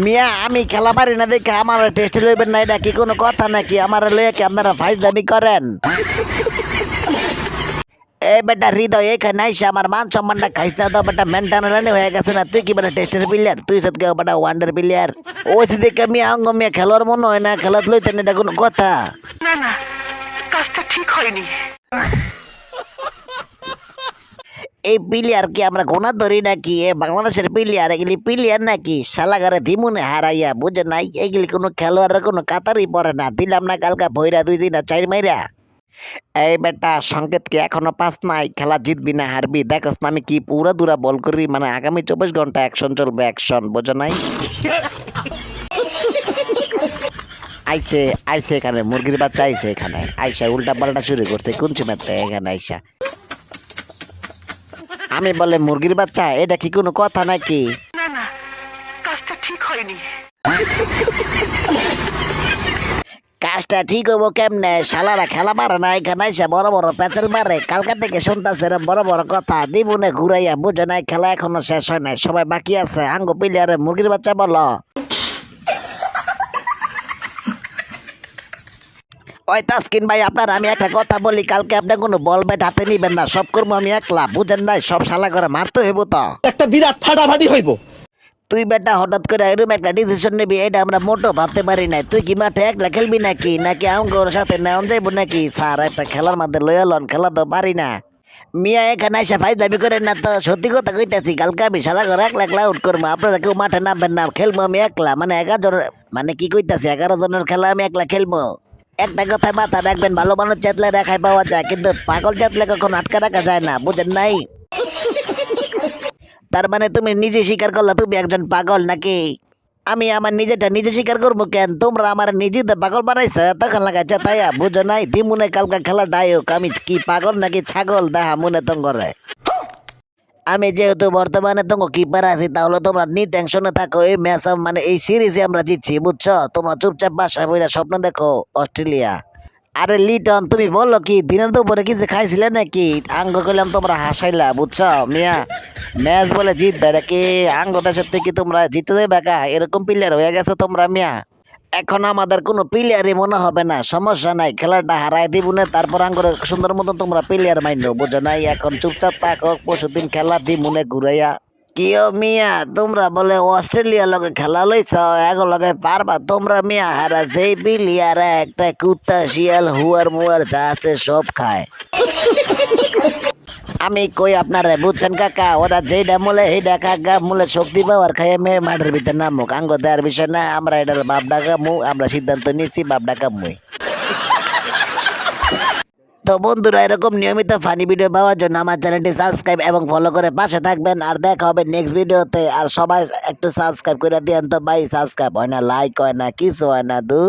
মিয়া আমি খেলা পারি না দেখে আমার টেস্টে লইবেন না, এটা কি কোনো কথা নাকি? আমার লইয়া কি আপনারা ফাইজলামি করেন? এ বেটা হৃদয় এখানে আইসা আমার মান সম্মানটা খাইস না তো বেটা, মেন্টাল রানি হয়ে গেছে না? তুই কি বেটা টেস্টের প্লেয়ার? তুই সত্যি বেটা ওয়ান্ডার প্লেয়ার। ওই দেখে মিয়া অঙ্গ মিয়া খেলোয়াড় মনে হয় না, খেলাত লইতেন এটা কোনো কথা? না না, কাজটা ঠিক হয়নি। এই প্লেয়ার কি আমরা গোনা ধরি নাকি? এ বাংলাদেশের প্লেয়ার, এগুলি প্লেয়ার নাকি? শালাগারে দিমুনে হারাইয়া বুঝে নাই, এগুলি কোনো খেলোয়াড়ের কোনো কাতারই পড়ে না। দিলাম না কালকা ভৈরা 2 দিন আর 4 মাইরা। এই বেটা সংকেত কি এখনো পাস নাই? খেলা জিতবি না হারবি দেখস না আমি কি পুরা দুরা বল করি, মানে আগামী 24 ঘন্টা অ্যাকশন চলবে, অ্যাকশন বোঝো নাই? আইসে আইসে এখানে মুরগির বাচ্চা, আইসে এখানে আইসা উল্টা পাল্টা শুরু করছে কোন চিমাতে এখানে আইসা। আমি বলে মুরগির বাচ্চা, এটা কি কোনো কথা নাকি? না না, কাজটা ঠিক হয়নি। কাজটা ঠিক হবো কেমনে? শালারা খেলা পারে না, এখানে এসে বড় বড় প্যাচেল মারে। কালকা থেকে শুনতেছে বড় বড় কথা, দিবুনে ঘুরাইয়া বুঝে নাই খেলা এখনো শেষ হয় নাই, সবাই বাকি আছে। আঙ্গ প্লেয়ারে মুরগির বাচ্চা বলো। ওই তাসকিন ভাই আপনার আমি একটা কথা বলি, কালকে আপনি কোনো বল ব্যাট হাতে নিবেন না, সব করবো আমি একলা বুঝেন নাই? সব শালা করে মারতে হইব তো, একটা বিরাট ফাটাফাটি হইব। তুই বেটা হঠাৎ করে এরকম একটা ডিসিশন নিবি এটা আমরা মোটো ভাবতে পারি নাই। তুই কি মাঠে একলা খেলবি নাকি নাকি আমগোর সাথে নেওয়া যাইব নাকি? স্যার একটা খেলার মধ্যে লয়া লন, খেলা তো পারি না। মিয়া এখানে এসে ফাইজ দাবি করেন না তো, সত্যি কথা কইতাছি কালকে আমি সারা ঘর একলা একলা আউট করবো, আপনারা কেউ মাঠে নামবেন না, খেলবো আমি একলা। মানে 11 জন, মানে কি কইতাছি 11 জনের খেলা আমি একলা খেলবো। একটা কথায় মাথা রাখবেন, ভালো মানুষ চেতলে রেখায় পাওয়া যায়, কিন্তু পাগল চেতলে কখনো আটকা রাখা যায় না, বুঝেন নাই? তার মানে তুমি নিজে স্বীকার করলা তুমি একজন পাগল নাকি? আমি আমার নিজেটা নিজে স্বীকার করবো কেন? তোমরা আমার নিজেদের পাগল বানাইছ, তখন লাগাইছে তাইয়া বুঝো নাই? দিমুনে কালকা খেলা ডায়ক, আমি কি পাগল নাকি ছাগল দেখা মনে তঙ্গরে? আমি যেহেতু বর্তমানে তোমার কিপার আছি, তাহলে তোমরা টেনশনে থাকো। এই ম্যাচ মানে এই সিরিজে আমরা জিতছি বুঝছো? তোমরা চুপচাপ বাসায় বইরা স্বপ্ন দেখো অস্ট্রেলিয়া। আরে লিটন তুমি বললো কি দিনের দুপুরে কিছু খাইছিলে নাকি? আঙ্গ করলাম তোমরা হাসাইলা বুঝছো মিয়া। ম্যাচ বলে জিতবে নাকি? আঙ্গ দেশের থেকে তোমরা জিতে দেবে কা? এরকম প্লেয়ার হয়ে গেছে তোমরা মিয়া। এখন আমাদের কোনো প্লেয়ারই মনে হবে না, সমস্যা নাই, খেলাটা হারাই দিব না, তারপর আঙ্গুরে সুন্দর মতো তোমরা প্লেয়ার মাইনো বুঝো নাই? এখন চুপচাপ থাকো, পরশুদিন খেলা দি মনে ঘুরাইয়া। কিও মিয়া তোমরা বলে অস্ট্রেলিয়ার লগে খেলা লইছ, এগো লগে পারবা তোমরা মিয়া? হারা যেই প্লেয়ার একটা কুত্তা শিয়াল হুয়ার মুয়ার যা আছে সব খায়। আমি কই আপনারে বুঝছেন কাকা, ওরা যেইটা মূলে সেইটা কাকা মূলে শক্তি পাওয়ার খাইয়ে মেয়ে মাঠের ভিতরে নামুক, আঙ্গ দেওয়ার বিষয় না। আমরা এটার বাপ ডাকা মু, আমরা সিদ্ধান্ত নিচ্ছি বাপ ডাকা মুই। তো বন্ধুরা এরকম নিয়মিত ফানি ভিডিও পাওয়ার জন্য আমার চ্যানেলটি সাবস্ক্রাইব এবং ফলো করে পাশে থাকবেন। আর দেখা হবে নেক্সট ভিডিওতে। আর সবাই একটু সাবস্ক্রাইব করে দিয়েন তো ভাই, সাবস্ক্রাইব হয় না, লাইক হয় না, কিছু হয় না দু।